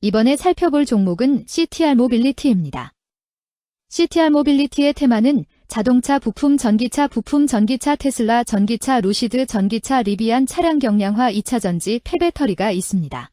이번에 살펴볼 종목은 CTR 모빌리티입니다. CTR 모빌리티의 테마는 자동차 부품, 전기차 부품, 전기차 테슬라, 전기차 루시드, 전기차 리비안, 차량 경량화, 2차 전지, 폐배터리가 있습니다.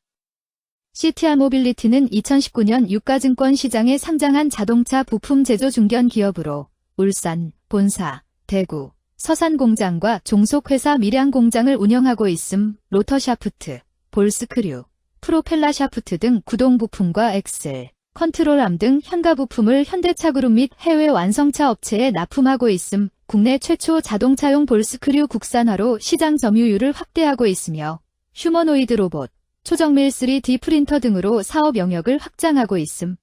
CTR 모빌리티는 2019년 유가증권 시장에 상장한 자동차 부품 제조 중견 기업으로 울산, 본사, 대구, 서산 공장과 종속회사 밀양 공장을 운영하고 있음. 로터 샤프트, 볼 스크류, 프로펠러 샤프트 등 구동 부품과 엑셀, 컨트롤암 등 현가 부품을 현대차그룹 및 해외 완성차 업체에 납품하고 있음. 국내 최초 자동차용 볼 스크류 국산화로 시장 점유율을 확대하고 있으며 휴머노이드 로봇, 초정밀 3D 프린터 등으로 사업 영역을 확장하고 있음.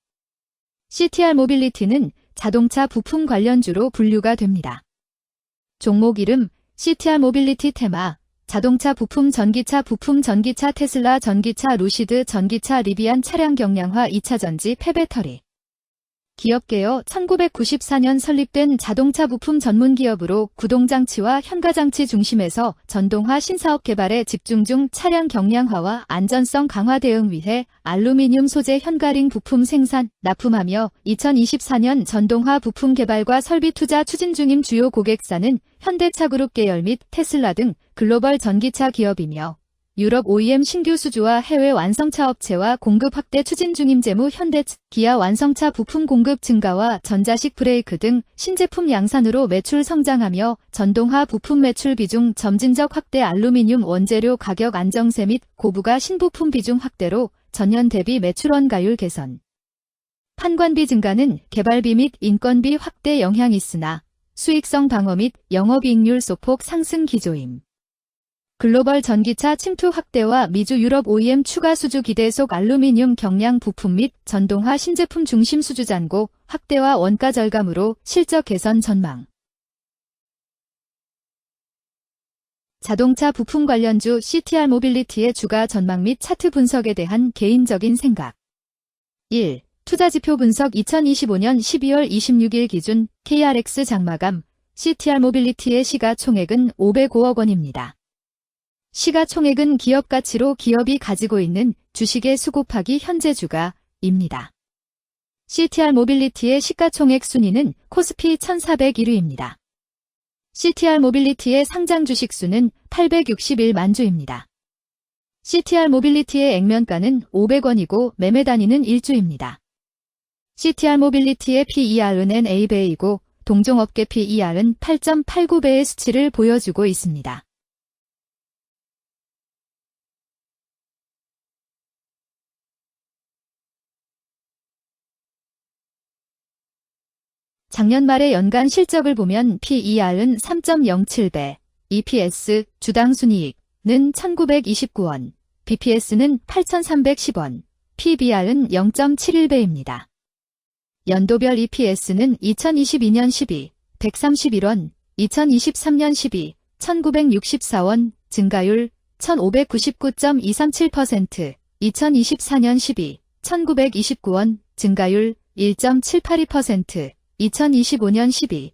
CTR 모빌리티는 자동차 부품 관련주로 분류가 됩니다. 종목 이름 CTR 모빌리티 테마 자동차 부품, 전기차 부품, 전기차 테슬라, 전기차 루시드, 전기차 리비안, 차량 경량화, 2차 전지, 폐배터리. 기업계여 1994년 설립된 자동차 부품 전문 기업으로 구동장치와 현가장치 중심에서 전동화 신사업 개발에 집중 중 차량 경량화와 안전성 강화 대응 위해 알루미늄 소재 현가링 부품 생산, 납품하며 2024년 전동화 부품 개발과 설비 투자 추진 중임. 주요 고객사는 현대차그룹 계열 및 테슬라 등 글로벌 전기차 기업이며 유럽 OEM 신규 수주와 해외 완성차 업체와 공급 확대 추진 중임. 재무 현대, 기아 완성차 부품 공급 증가와 전자식 브레이크 등 신제품 양산으로 매출 성장하며 전동화 부품 매출 비중 점진적 확대, 알루미늄 원재료 가격 안정세 및 고부가 신부품 비중 확대로 전년 대비 매출 원가율 개선. 판관비 증가는 개발비 및 인건비 확대 영향이 있으나 수익성 방어 및 영업이익률 소폭 상승 기조임. 글로벌 전기차 침투 확대와 미주 유럽 OEM 추가 수주 기대 속 알루미늄 경량 부품 및 전동화 신제품 중심 수주 잔고 확대와 원가 절감으로 실적 개선 전망. 자동차 부품 관련주 CTR 모빌리티의 주가 전망 및 차트 분석에 대한 개인적인 생각. 1. 투자지표 분석 2025년 12월 26일 기준 KRX 장마감 CTR 모빌리티의 시가총액은 505억 원입니다. 시가총액은 기업 가치로 기업이 가지고 있는 주식의 수 곱하기 현재 주가입니다. CTR 모빌리티의 시가총액 순위는 코스피 1401위입니다. CTR 모빌리티의 상장 주식 수는 861만 주입니다. CTR 모빌리티의 액면가는 500원이고 매매 단위는 1주입니다. CTR 모빌리티의 PER은 NA배이고 동종업계 PER은 8.89배의 수치를 보여주고 있습니다. 작년 말의 연간 실적을 보면 PER은 3.07배, EPS, 주당 순이익은 1929원, BPS는 8310원, PBR은 0.71배입니다. 연도별 EPS는 2022년 12, 131원, 2023년 12, 1964원, 증가율 1599.237%, 2024년 12, 1929원, 증가율 1.782%, 2025년 12,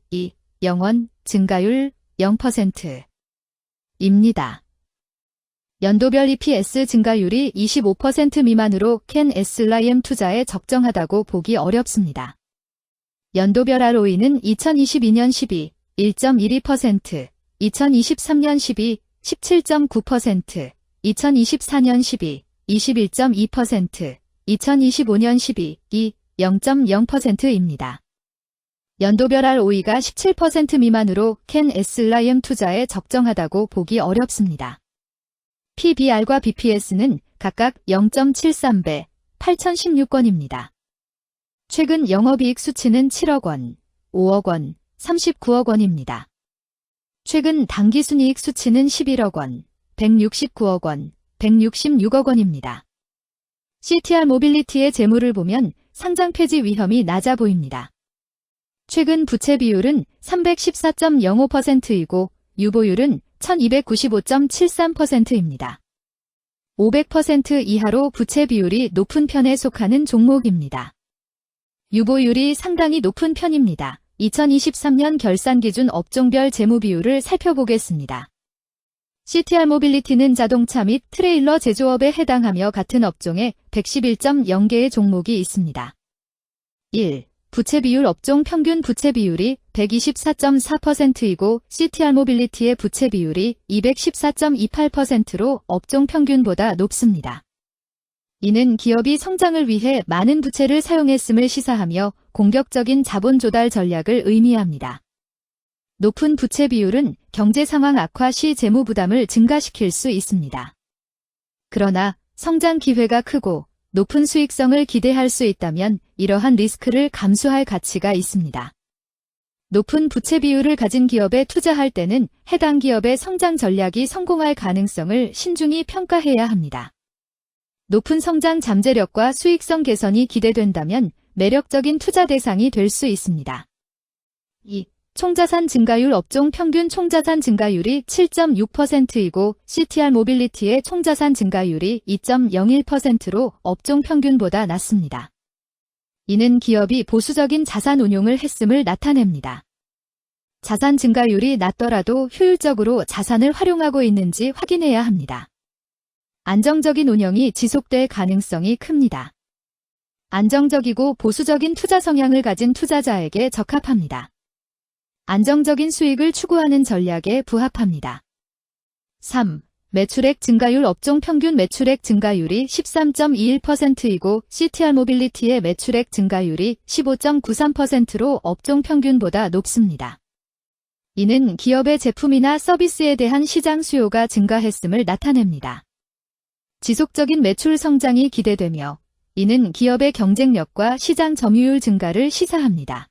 0원, 증가율 0%입니다. 연도별 EPS 증가율이 25% 미만으로 캔 SLIM 투자에 적정하다고 보기 어렵습니다. 연도별 ROE는 2022년 12, 1.12%, 2023년 12, 17.9%, 2024년 12, 21.2%, 2025년 12, 0.0%입니다. 연도별 ROE가 17% 미만으로 캔 SLIM 투자에 적정하다고 보기 어렵습니다. PBR과 BPS는 각각 0.73배, 8016건입니다. 최근 영업이익 수치는 7억 원, 5억 원, 39억 원입니다. 최근 당기순이익 수치는 11억 원, 169억 원, 166억 원입니다. CTR 모빌리티의 재무를 보면 상장 폐지 위험이 낮아 보입니다. 최근 부채 비율은 314.05%이고 유보율은 1295.73%입니다. 500% 이하로 부채 비율이 높은 편에 속하는 종목입니다. 유보율이 상당히 높은 편입니다. 2023년 결산 기준 업종별 재무 비율을 살펴보겠습니다. CTR 모빌리티는 자동차 및 트레일러 제조업에 해당하며 같은 업종에 111.0개의 종목이 있습니다. 1. 부채 비율 업종 평균 부채 비율이 124.4%이고 CTR 모빌리티의 부채 비율이 214.28%로 업종 평균보다 높습니다. 이는 기업이 성장을 위해 많은 부채를 사용했음을 시사하며 공격적인 자본 조달 전략을 의미합니다. 높은 부채 비율은 경제 상황 악화 시 재무 부담을 증가시킬 수 있습니다. 그러나 성장 기회가 크고 높은 수익성을 기대할 수 있다면 이러한 리스크를 감수할 가치가 있습니다. 높은 부채 비율을 가진 기업에 투자할 때는 해당 기업의 성장 전략이 성공할 가능성을 신중히 평가해야 합니다. 높은 성장 잠재력과 수익성 개선이 기대된다면 매력적인 투자 대상이 될 수 있습니다. 2. 총자산 증가율 업종 평균 총자산 증가율이 7.6%이고 CTR 모빌리티의 총자산 증가율이 2.01%로 업종 평균보다 낮습니다. 이는 기업이 보수적인 자산 운용을 했음을 나타냅니다. 자산 증가율이 낮더라도 효율적으로 자산을 활용하고 있는지 확인해야 합니다. 안정적인 운영이 지속될 가능성이 큽니다. 안정적이고 보수적인 투자 성향을 가진 투자자에게 적합합니다. 안정적인 수익을 추구하는 전략에 부합합니다. 3. 매출액 증가율 업종 평균 매출액 증가율이 13.21%이고 CTR 모빌리티의 매출액 증가율이 15.93%로 업종 평균보다 높습니다. 이는 기업의 제품이나 서비스에 대한 시장 수요가 증가했음을 나타냅니다. 지속적인 매출 성장이 기대되며 이는 기업의 경쟁력과 시장 점유율 증가를 시사합니다.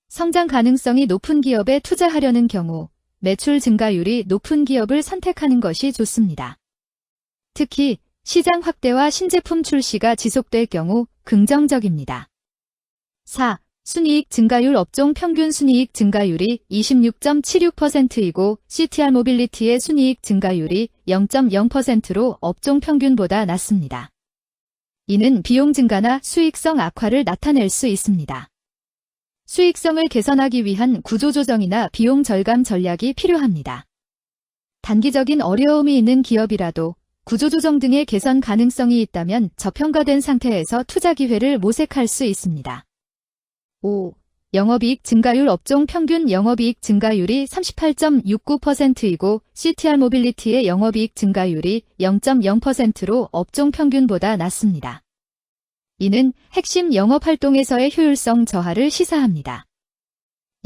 성장 가능성이 높은 기업에 투자하려는 경우 매출 증가율이 높은 기업을 선택하는 것이 좋습니다. 특히 시장 확대와 신제품 출시가 지속될 경우 긍정적입니다. 4. 순이익 증가율 업종 평균 순이익 증가율이 26.76%이고 CTR 모빌리티의 순이익 증가율이 0.0%로 업종 평균보다 낮습니다. 이는 비용 증가나 수익성 악화를 나타낼 수 있습니다. 수익성을 개선하기 위한 구조조정이나 비용 절감 전략이 필요합니다. 단기적인 어려움이 있는 기업이라도 구조조정 등의 개선 가능성이 있다면 저평가된 상태에서 투자 기회를 모색할 수 있습니다. 5. 영업이익 증가율 업종 평균 영업이익 증가율이 38.69%이고 CTR 모빌리티의 영업이익 증가율이 0.0%로 업종 평균보다 낮습니다. 이는 핵심 영업활동에서의 효율성 저하를 시사합니다.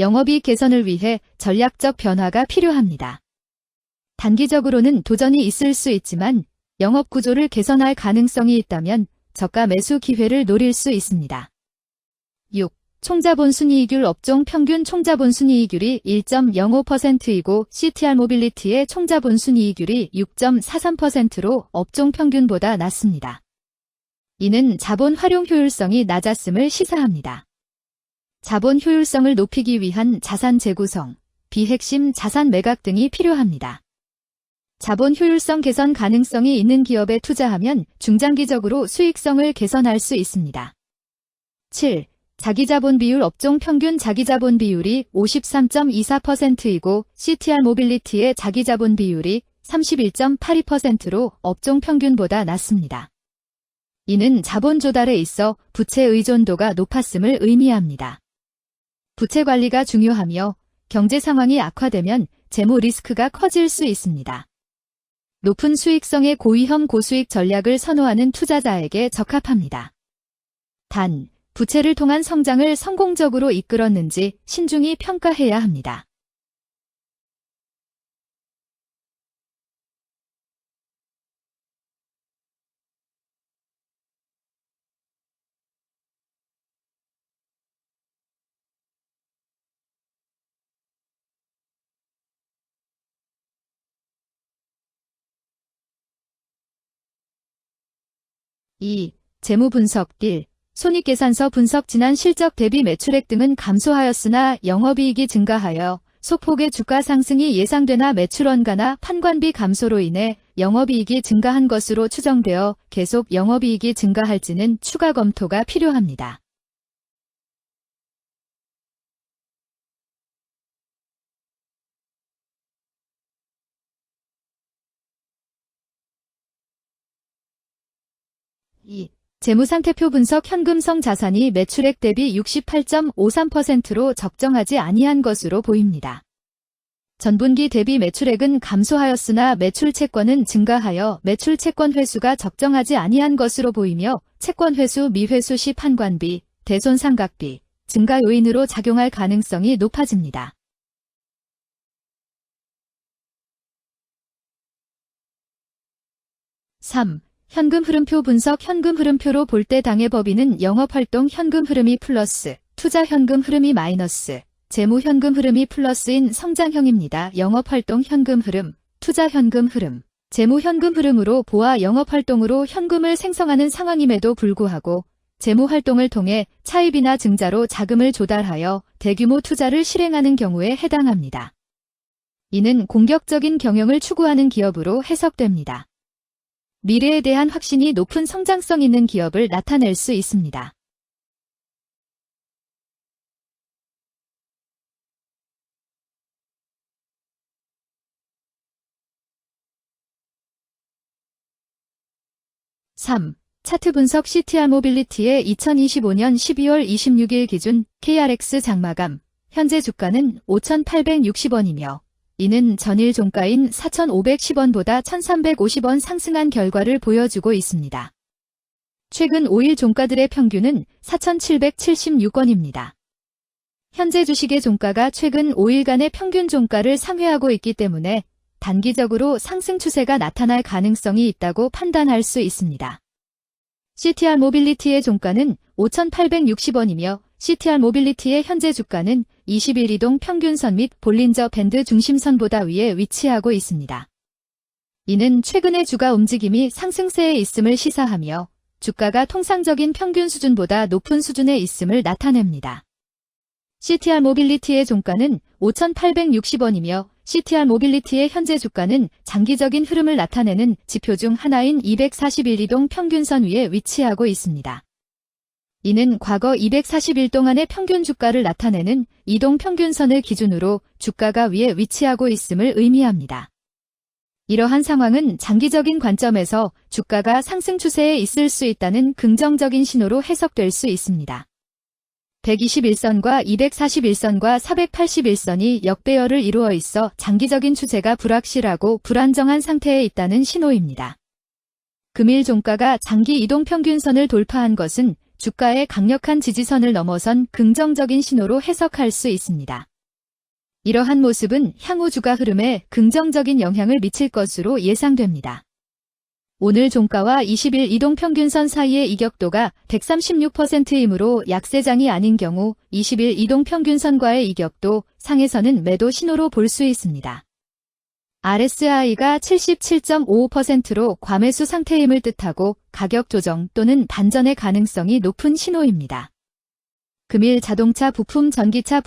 영업이익 개선을 위해 전략적 변화가 필요합니다. 단기적으로는 도전이 있을 수 있지만 영업구조를 개선할 가능성이 있다면 저가 매수 기회를 노릴 수 있습니다. 6. 총자본 순이익률 업종 평균 총자본 순이익률이 1.05%이고 CTR 모빌리티의 총자본 순이익률이 6.43%로 업종 평균보다 낮습니다. 이는 자본 활용 효율성이 낮았음을 시사합니다. 자본 효율성을 높이기 위한 자산 재구성, 비핵심 자산 매각 등이 필요합니다. 자본 효율성 개선 가능성이 있는 기업에 투자하면 중장기적으로 수익성을 개선할 수 있습니다. 7. 자기자본 비율 업종 평균 자기자본 비율이 53.24%이고 CTR 모빌리티의 자기자본 비율이 31.82%로 업종 평균보다 낮습니다. 이는 자본 조달에 있어 부채 의존도가 높았음을 의미합니다. 부채 관리가 중요하며 경제 상황이 악화되면 재무 리스크가 커질 수 있습니다. 높은 수익성의 고위험 고수익 전략을 선호하는 투자자에게 적합합니다. 단, 부채를 통한 성장을 성공적으로 이끌었는지 신중히 평가해야 합니다. (2) 재무 분석 1. 손익계산서 분석 지난 실적 대비 매출액 등은 감소하였으나 영업이익이 증가하여 소폭의 주가 상승이 예상되나 매출 원가나 판관비 감소로 인해 영업이익이 증가한 것으로 추정되어 계속 영업이익이 증가할지는 추가 검토가 필요합니다. 2. 재무상태표 분석 현금성 자산이 매출액 대비 68.53%로 적정하지 아니한 것으로 보입니다. 전분기 대비 매출액은 감소하였으나 매출 채권은 증가하여 매출 채권 회수가 적정하지 아니한 것으로 보이며 채권 회수 미회수 시 판관비, 대손상각비, 증가 요인으로 작용할 가능성이 높아집니다. 3. 현금 흐름표 분석 현금 흐름표로 볼 때 당해 법인은 영업활동 현금 흐름이 플러스, 투자 현금 흐름이 마이너스, 재무 현금 흐름이 플러스인 성장형입니다. 영업활동 현금 흐름, 투자 현금 흐름, 재무 현금 흐름으로 보아 영업활동으로 현금을 생성하는 상황임에도 불구하고 재무활동을 통해 차입이나 증자로 자금을 조달하여 대규모 투자를 실행하는 경우에 해당합니다. 이는 공격적인 경영을 추구하는 기업으로 해석됩니다. 미래에 대한 확신이 높은 성장성 있는 기업을 나타낼 수 있습니다. (3) 차트 분석 CTR 모빌리티의 2025년 12월 26일 기준 KRX 장마감, 현재 주가는 5,860원이며 이는 전일 종가인 4,510원보다 1,350원 상승한 결과를 보여주고 있습니다. 최근 5일 종가들의 평균은 4,776원입니다. 현재 주식의 종가가 최근 5일간의 평균 종가를 상회하고 있기 때문에 단기적으로 상승 추세가 나타날 가능성이 있다고 판단할 수 있습니다. CTR 모빌리티의 종가는 5,860원이며 CTR 모빌리티의 현재 주가는 20일 이동 평균선 및 볼린저 밴드 중심선보다 위에 위치하고 있습니다. 이는 최근의 주가 움직임이 상승세에 있음을 시사하며 주가가 통상적인 평균 수준보다 높은 수준에 있음을 나타냅니다. CTR 모빌리티의 종가는 5,860원이며 CTR 모빌리티의 현재 주가는 장기적인 흐름을 나타내는 지표 중 하나인 241 이동 평균선 위에 위치하고 있습니다. 이는 과거 240일 동안의 평균 주가를 나타내는 이동 평균선을 기준으로 주가가 위에 위치하고 있음을 의미합니다. 이러한 상황은 장기적인 관점에서 주가가 상승 추세에 있을 수 있다는 긍정적인 신호로 해석될 수 있습니다. 121선과 241선과 481선이 역배열을 이루어 있어 장기적인 추세가 불확실하고 불안정한 상태에 있다는 신호입니다. 금일 종가가 장기 이동평균선을 돌파한 것은 주가의 강력한 지지선을 넘어선 긍정적인 신호로 해석할 수 있습니다. 이러한 모습은 향후 주가 흐름에 긍정적인 영향을 미칠 것으로 예상됩니다. 오늘 종가와 20일 이동평균선 사이의 이격도가 136%이므로 약세장이 아닌 경우 20일 이동평균선과의 이격도 상에서는 매도 신호로 볼 수 있습니다. RSI가 77.55%로 과매수 상태임을 뜻하고 가격 조정 또는 반전의 가능성이 높은 신호입니다. 금일 자동차 부품 전기차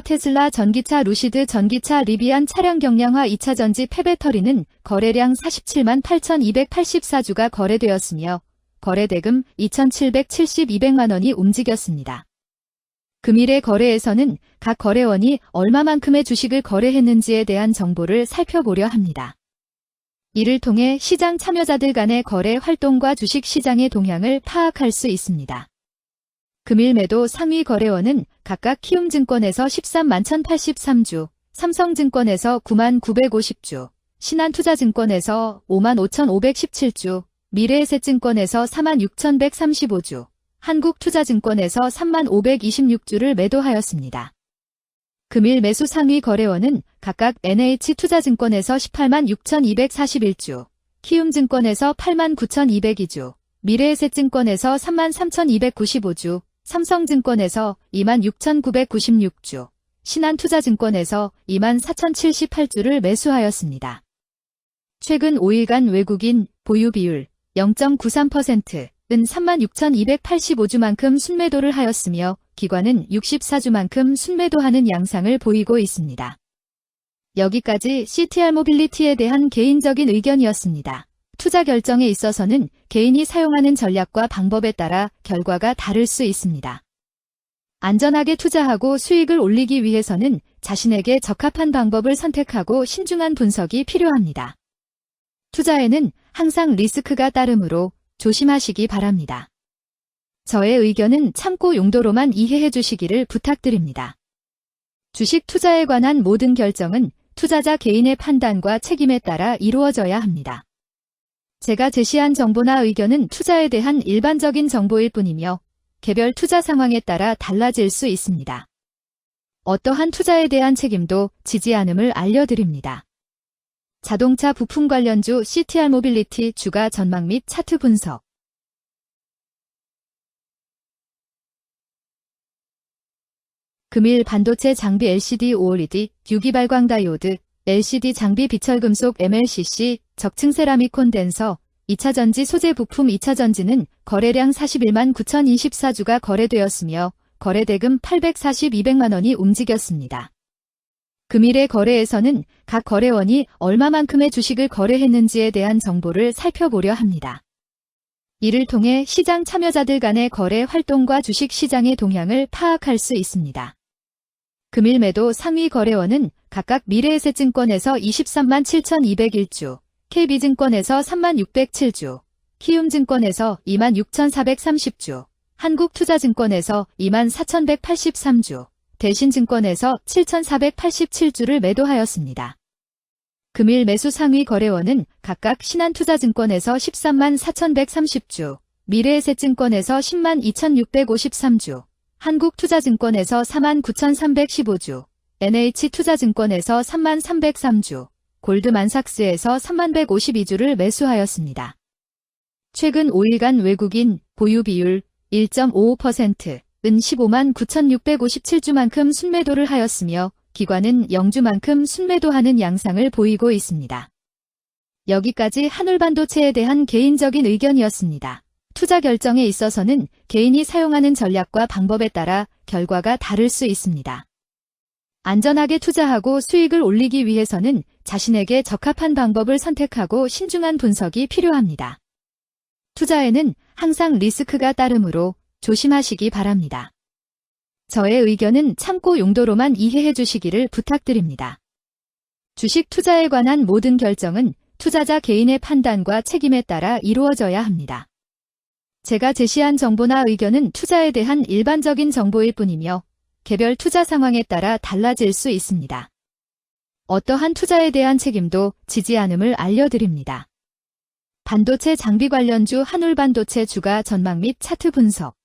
테슬라 전기차 루시드 전기차 리비안 차량 경량화 2차 전지 폐배터리는 거래량 47만 8,284주가 거래되었으며 거래대금 2,772백만 원이 움직였습니다. 금일의 거래에서는 각 거래원이 얼마만큼의 주식을 거래했는지에 대한 정보를 살펴보려 합니다. 이를 통해 시장 참여자들 간의 거래 활동과 주식 시장의 동향을 파악할 수 있습니다. 금일 매도 상위 거래원은 각각 키움증권에서 13만 1,083주, 삼성증권에서 9만 950주, 신한투자증권에서 5만 5,517주, 미래에셋증권에서 4만 6,135주, 한국투자증권에서 3만 526주를 매도하였습니다. 금일 매수 상위 거래원은 각각 NH투자증권에서 18만 6,241주, 키움증권에서 8만 9,202주, 미래에셋증권에서 3만 3,295주, 삼성증권에서 2만 6,996주, 신한투자증권에서 2만 4,078주를 매수하였습니다. 최근 5일간 외국인 보유 비율 0.93%은 3만 6,285주만큼 순매도를 하였으며 기관은 64주만큼 순매도하는 양상을 보이고 있습니다. 여기까지 CTR 모빌리티에 대한 개인적인 의견이었습니다. 투자 결정에 있어서는 개인이 사용하는 전략과 방법에 따라 결과가 다를 수 있습니다. 안전하게 투자하고 수익을 올리기 위해서는 자신에게 적합한 방법을 선택하고 신중한 분석이 필요합니다. 투자에는 항상 리스크가 따르므로 조심하시기 바랍니다. 저의 의견은 참고 용도로만 이해해 주시기를 부탁드립니다. 주식 투자에 관한 모든 결정은 투자자 개인의 판단과 책임에 따라 이루어져야 합니다. 제가 제시한 정보나 의견은 투자에 대한 일반적인 정보일 뿐이며 개별 투자 상황에 따라 달라질 수 있습니다. 어떠한 투자에 대한 책임도 지지 않음을 알려드립니다. 자동차 부품 관련주 CTR 모빌리티 주가 전망 및 차트 분석. 금일 반도체 장비 LCD OLED, 유기발광 다이오드, LCD 장비 비철금속 MLCC, 적층 세라믹 콘덴서, 2차전지 소재 부품 2차전지는 거래량 41만 9,024주가 거래되었으며 거래대금 84200만원이 움직였습니다. 금일의 거래에서는 각 거래원이 얼마만큼의 주식을 거래했는지에 대한 정보를 살펴보려 합니다. 이를 통해 시장 참여자들 간의 거래 활동과 주식 시장의 동향을 파악할 수 있습니다. 금일 매도 상위 거래원은 각각 미래에셋증권에서 23만 7,201주, KB증권에서 3만 607주, 키움증권에서 2만 6,430주, 한국투자증권에서 2만 4,183주, 대신증권에서 7,487주를 매도하였습니다. 금일 매수 상위 거래원은 각각 신한투자증권에서 13만 4,130주, 미래에셋증권에서 10만 2,653주, 한국투자증권에서 4만 9,315주, NH투자증권에서 3만 303주, 골드만삭스에서 3만 152주를 매수하였습니다. 최근 5일간 외국인 보유 비율 1.55%은 15만 9,657주만큼 순매도를 하였으며 기관은 0주만큼 순매도하는 양상을 보이고 있습니다. 여기까지 한울반도체에 대한 개인적인 의견이었습니다. 투자 결정에 있어서는 개인이 사용하는 전략과 방법에 따라 결과가 다를 수 있습니다. 안전하게 투자하고 수익을 올리기 위해서는 자신에게 적합한 방법을 선택하고 신중한 분석이 필요합니다. 투자에는 항상 리스크가 따르므로 조심하시기 바랍니다. 저의 의견은 참고 용도로만 이해해 주시기를 부탁드립니다. 주식 투자에 관한 모든 결정은 투자자 개인의 판단과 책임에 따라 이루어져야 합니다. 제가 제시한 정보나 의견은 투자에 대한 일반적인 정보일 뿐이며 개별 투자 상황에 따라 달라질 수 있습니다. 어떠한 투자에 대한 책임도 지지 않음을 알려드립니다. 반도체 장비 관련주 한울반도체 주가 전망 및 차트 분석.